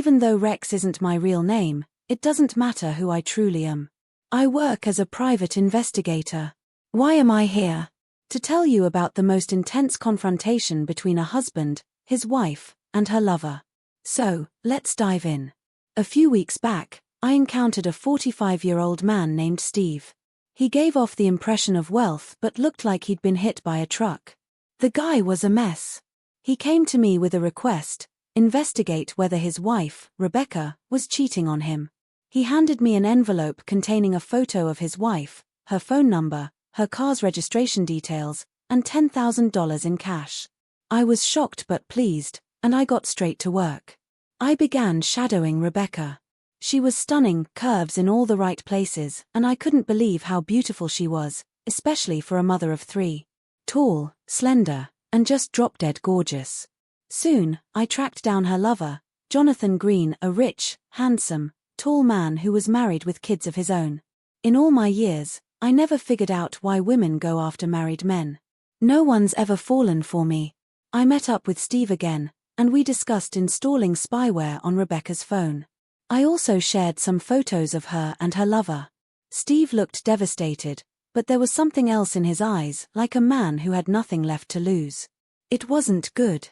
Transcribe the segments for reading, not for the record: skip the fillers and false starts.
Even though Rex isn't my real name, it doesn't matter who I truly am. I work as a private investigator. Why am I here? To tell you about the most intense confrontation between a husband, his wife, and her lover. So, let's dive in. A few weeks back, I encountered a 45-year-old man named Steve. He gave off the impression of wealth but looked like he'd been hit by a truck. The guy was a mess. He came to me with a request: investigate whether his wife, Rebecca, was cheating on him. He handed me an envelope containing a photo of his wife, her phone number, her car's registration details, and $10,000 in cash. I was shocked but pleased, and I got straight to work. I began shadowing Rebecca. She was stunning, curves in all the right places, and I couldn't believe how beautiful she was, especially for a mother of 3. Tall, slender, and just drop-dead gorgeous. Soon, I tracked down her lover, Jonathan Green, a rich, handsome, tall man who was married with kids of his own. In all my years, I never figured out why women go after married men. No one's ever fallen for me. I met up with Steve again, and we discussed installing spyware on Rebecca's phone. I also shared some photos of her and her lover. Steve looked devastated, but there was something else in his eyes, like a man who had nothing left to lose. It wasn't good.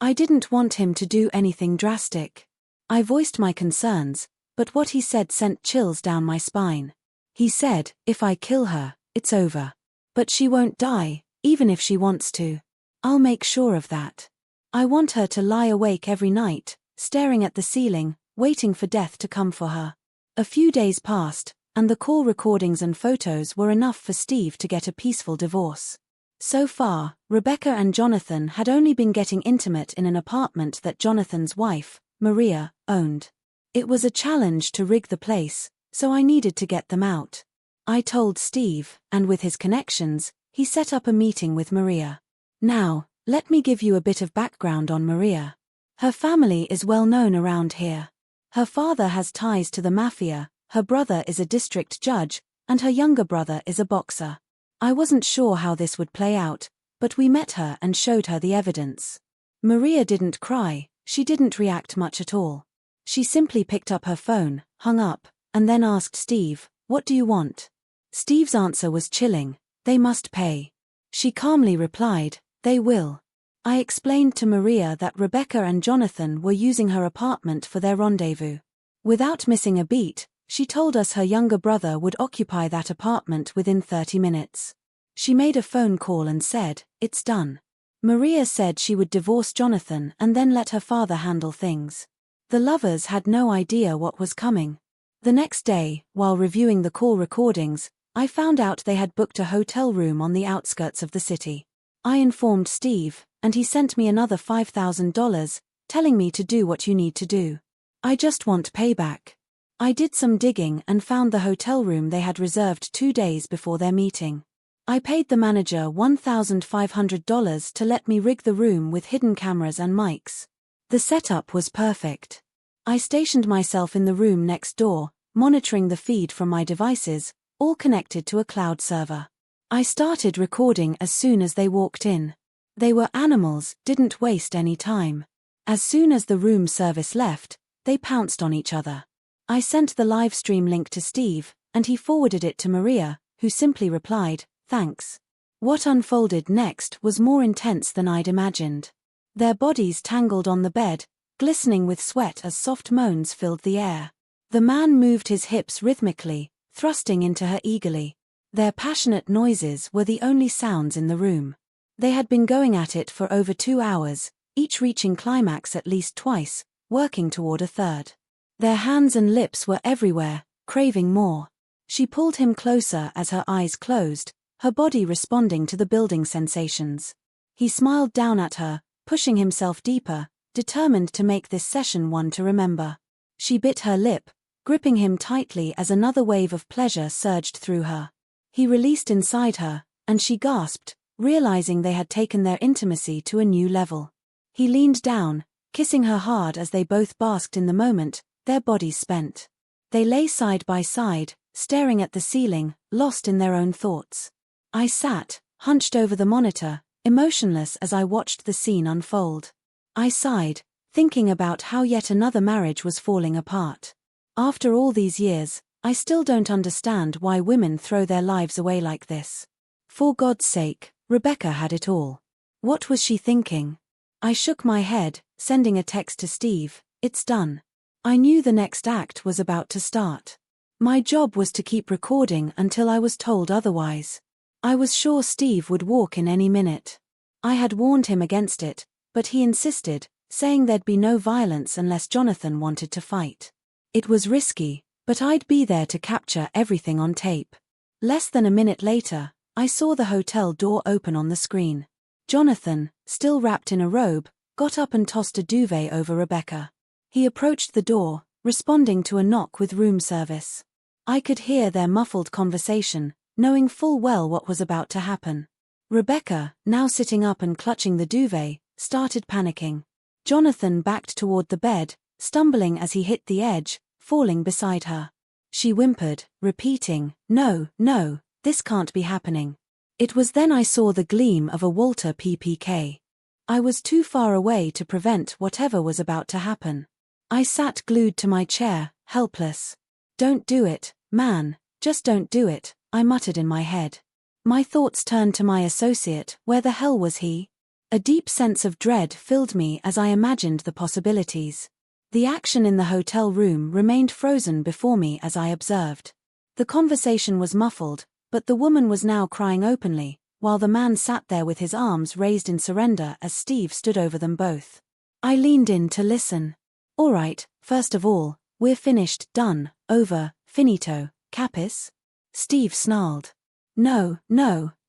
I didn't want him to do anything drastic. I voiced my concerns, but what he said sent chills down my spine. He said, if I kill her, it's over. But she won't die, even if she wants to. I'll make sure of that. I want her to lie awake every night, staring at the ceiling, waiting for death to come for her. A few days passed, and the call recordings and photos were enough for Steve to get a peaceful divorce. So far, Rebecca and Jonathan had only been getting intimate in an apartment that Jonathan's wife, Maria, owned. It was a challenge to rig the place, so I needed to get them out. I told Steve, and with his connections, he set up a meeting with Maria. Now, let me give you a bit of background on Maria. Her family is well known around here. Her father has ties to the mafia, her brother is a district judge, and her younger brother is a boxer. I wasn't sure how this would play out, but we met her and showed her the evidence. Maria didn't cry, she didn't react much at all. She simply picked up her phone, hung up, and then asked Steve, "What do you want?" Steve's answer was chilling: "They must pay." She calmly replied, "They will." I explained to Maria that Rebecca and Jonathan were using her apartment for their rendezvous. Without missing a beat, she told us her younger brother would occupy that apartment within 30 minutes. She made a phone call and said, "It's done." Maria said she would divorce Jonathan and then let her father handle things. The lovers had no idea what was coming. The next day, while reviewing the call recordings, I found out they had booked a hotel room on the outskirts of the city. I informed Steve, and he sent me another $5,000, telling me to do what you need to do. I just want payback. I did some digging and found the hotel room they had reserved 2 days before their meeting. I paid the manager $1,500 to let me rig the room with hidden cameras and mics. The setup was perfect. I stationed myself in the room next door, monitoring the feed from my devices, all connected to a cloud server. I started recording as soon as they walked in. They were animals, didn't waste any time. As soon as the room service left, they pounced on each other. I sent the live stream link to Steve, and he forwarded it to Maria, who simply replied, "Thanks." What unfolded next was more intense than I'd imagined. Their bodies tangled on the bed, glistening with sweat as soft moans filled the air. The man moved his hips rhythmically, thrusting into her eagerly. Their passionate noises were the only sounds in the room. They had been going at it for over 2 hours, each reaching climax at least twice, working toward a third. Their hands and lips were everywhere, craving more. She pulled him closer as her eyes closed, her body responding to the building sensations. He smiled down at her, pushing himself deeper, determined to make this session one to remember. She bit her lip, gripping him tightly as another wave of pleasure surged through her. He released inside her, and she gasped, realizing they had taken their intimacy to a new level. He leaned down, kissing her hard as they both basked in the moment, their bodies spent. They lay side by side, staring at the ceiling, lost in their own thoughts. I sat, hunched over the monitor, emotionless as I watched the scene unfold. I sighed, thinking about how yet another marriage was falling apart. After all these years, I still don't understand why women throw their lives away like this. For God's sake, Rebecca had it all. What was she thinking? I shook my head, sending a text to Steve, "It's done." I knew the next act was about to start. My job was to keep recording until I was told otherwise. I was sure Steve would walk in any minute. I had warned him against it, but he insisted, saying there'd be no violence unless Jonathan wanted to fight. It was risky, but I'd be there to capture everything on tape. Less than a minute later, I saw the hotel door open on the screen. Jonathan, still wrapped in a robe, got up and tossed a duvet over Rebecca. He approached the door, responding to a knock with room service. I could hear their muffled conversation, knowing full well what was about to happen. Rebecca, now sitting up and clutching the duvet, started panicking. Jonathan backed toward the bed, stumbling as he hit the edge, falling beside her. She whimpered, repeating, "No, no, this can't be happening." It was then I saw the gleam of a Walter PPK. I was too far away to prevent whatever was about to happen. I sat glued to my chair, helpless. "Don't do it, man, just don't do it," I muttered in my head. My thoughts turned to my associate. Where the hell was he? A deep sense of dread filled me as I imagined the possibilities. The action in the hotel room remained frozen before me as I observed. The conversation was muffled, but the woman was now crying openly, while the man sat there with his arms raised in surrender as Steve stood over them both. I leaned in to listen. "All right, first of all, we're finished, done, over, finito, capis?" Steve snarled. No,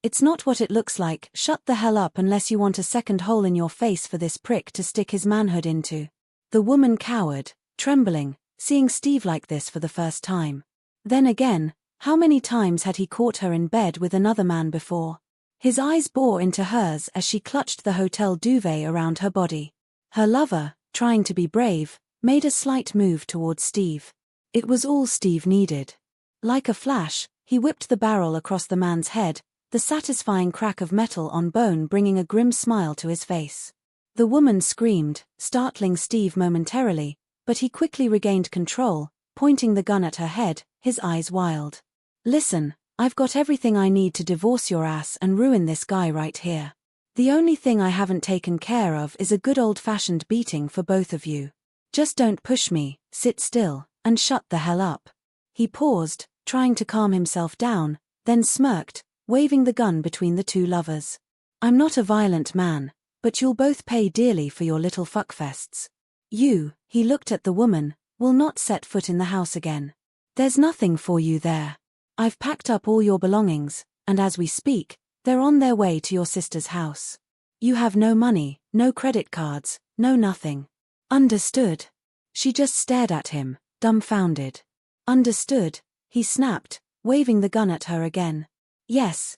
it's not what it looks like. Shut the hell up unless you want a second hole in your face for this prick to stick his manhood into." The woman cowered, trembling, seeing Steve like this for the first time. Then again, how many times had he caught her in bed with another man before? His eyes bore into hers as she clutched the hotel duvet around her body. Her lover, trying to be brave, made a slight move towards Steve. It was all Steve needed. Like a flash, he whipped the barrel across the man's head, the satisfying crack of metal on bone bringing a grim smile to his face. The woman screamed, startling Steve momentarily, but he quickly regained control, pointing the gun at her head, his eyes wild. "Listen, I've got everything I need to divorce your ass and ruin this guy right here. The only thing I haven't taken care of is a good old-fashioned beating for both of you. Just don't push me, sit still, and shut the hell up." He paused, trying to calm himself down, then smirked, waving the gun between the two lovers. "I'm not a violent man, but you'll both pay dearly for your little fuckfests. You," he looked at the woman, "will not set foot in the house again. There's nothing for you there. I've packed up all your belongings, and as we speak, they're on their way to your sister's house. You have no money, no credit cards, no nothing. Understood?" She just stared at him, dumbfounded. "Understood," he snapped, waving the gun at her again. Yes,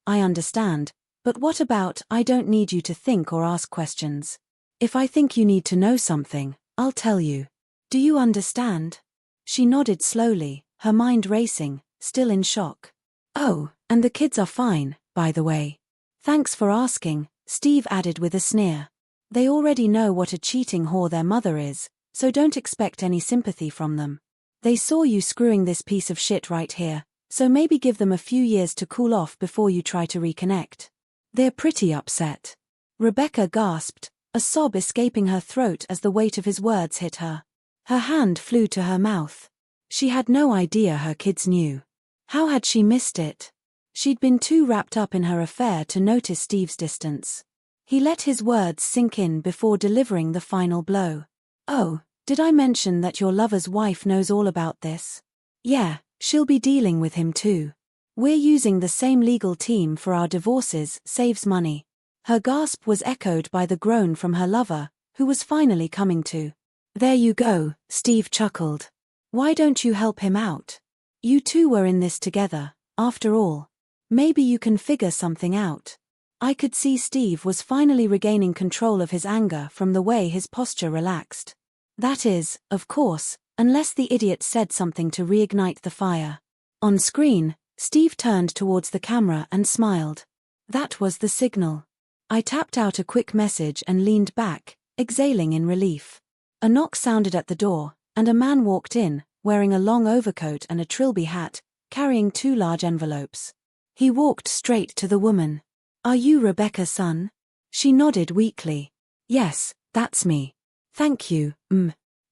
I understand, but what about I don't need you to think or ask questions. If I think you need to know something, I'll tell you. Do you understand?" She nodded slowly, her mind racing, still in shock. "Oh, and the kids are fine, by the way. Thanks for asking," Steve added with a sneer. "They already know what a cheating whore their mother is, so don't expect any sympathy from them. They saw you screwing this piece of shit right here, so maybe give them a few years to cool off before you try to reconnect. They're pretty upset." Rebecca gasped, a sob escaping her throat as the weight of his words hit her. Her hand flew to her mouth. She had no idea her kids knew. How had she missed it? She'd been too wrapped up in her affair to notice Steve's distance. He let his words sink in before delivering the final blow. "Oh, did I mention that your lover's wife knows all about this? Yeah, she'll be dealing with him too. We're using the same legal team for our divorces, saves money." Her gasp was echoed by the groan from her lover, who was finally coming to. "There you go," Steve chuckled. "Why don't you help him out? You two were in this together, after all. Maybe you can figure something out." I could see Steve was finally regaining control of his anger from the way his posture relaxed. That is, of course, unless the idiot said something to reignite the fire. On screen, Steve turned towards the camera and smiled. That was the signal. I tapped out a quick message and leaned back, exhaling in relief. A knock sounded at the door, and a man walked in, wearing a long overcoat and a trilby hat, carrying 2 large envelopes. He walked straight to the woman. "Are you Rebecca's son?" She nodded weakly. "Yes, that's me." "Thank you,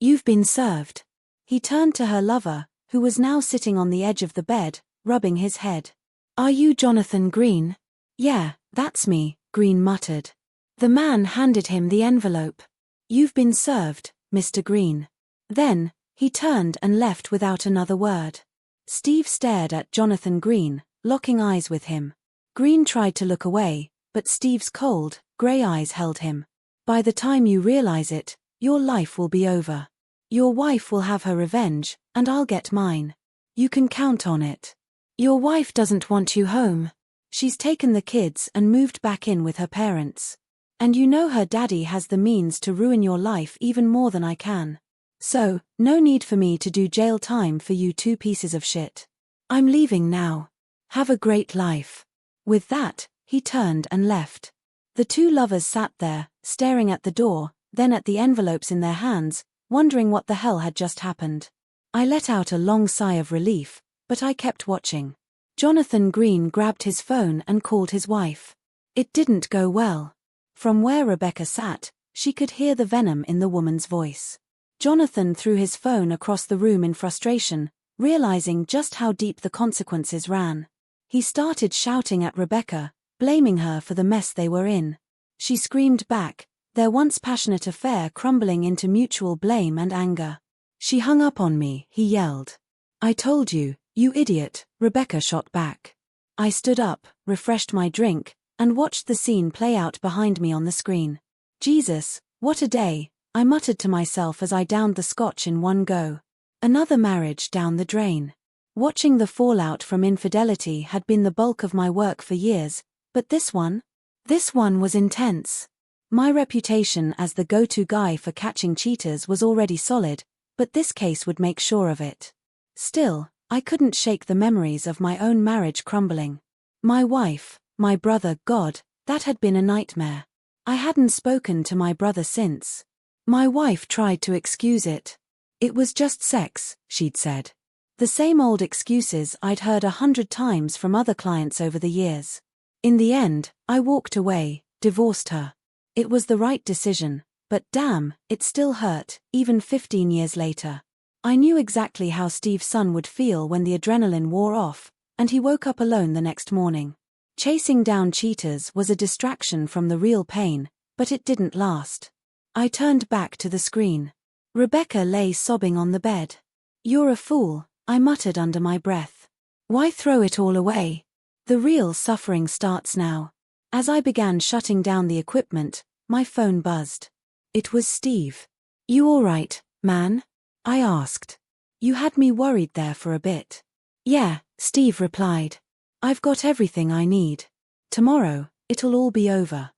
You've been served." He turned to her lover, who was now sitting on the edge of the bed, rubbing his head. "Are you Jonathan Green?" "Yeah, that's me," Green muttered. The man handed him the envelope. "You've been served, Mr. Green." Then, he turned and left without another word. Steve stared at Jonathan Green, locking eyes with him. Green tried to look away, but Steve's cold, grey eyes held him. "By the time you realize it, your life will be over. Your wife will have her revenge, and I'll get mine. You can count on it. Your wife doesn't want you home. She's taken the kids and moved back in with her parents. And you know her daddy has the means to ruin your life even more than I can. So, no need for me to do jail time for you 2 pieces of shit. I'm leaving now. Have a great life." With that, he turned and left. The 2 lovers sat there, staring at the door, then at the envelopes in their hands, wondering what the hell had just happened. I let out a long sigh of relief, but I kept watching. Jonathan Green grabbed his phone and called his wife. It didn't go well. From where Rebecca sat, she could hear the venom in the woman's voice. Jonathan threw his phone across the room in frustration, realizing just how deep the consequences ran. He started shouting at Rebecca, blaming her for the mess they were in. She screamed back, their once passionate affair crumbling into mutual blame and anger. "She hung up on me," he yelled. "I told you, you idiot," Rebecca shot back. I stood up, refreshed my drink, and watched the scene play out behind me on the screen. Jesus, what a day, I muttered to myself as I downed the scotch in one go. Another marriage down the drain. Watching the fallout from infidelity had been the bulk of my work for years, but this one was intense. My reputation as the go-to guy for catching cheaters was already solid, but this case would make sure of it. Still, I couldn't shake the memories of my own marriage crumbling. My wife, my brother, God, that had been a nightmare. I hadn't spoken to my brother since. My wife tried to excuse it. It was just sex, she'd said. The same old excuses I'd heard 100 times from other clients over the years. In the end, I walked away, divorced her. It was the right decision, but damn, it still hurt, even 15 years later. I knew exactly how Steve's son would feel when the adrenaline wore off, and he woke up alone the next morning. Chasing down cheaters was a distraction from the real pain, but it didn't last. I turned back to the screen. Rebecca lay sobbing on the bed. "You're a fool," I muttered under my breath. "Why throw it all away? The real suffering starts now." As I began shutting down the equipment, my phone buzzed. It was Steve. "You all right, man?" I asked. "You had me worried there for a bit." "Yeah," Steve replied. "I've got everything I need. Tomorrow, it'll all be over."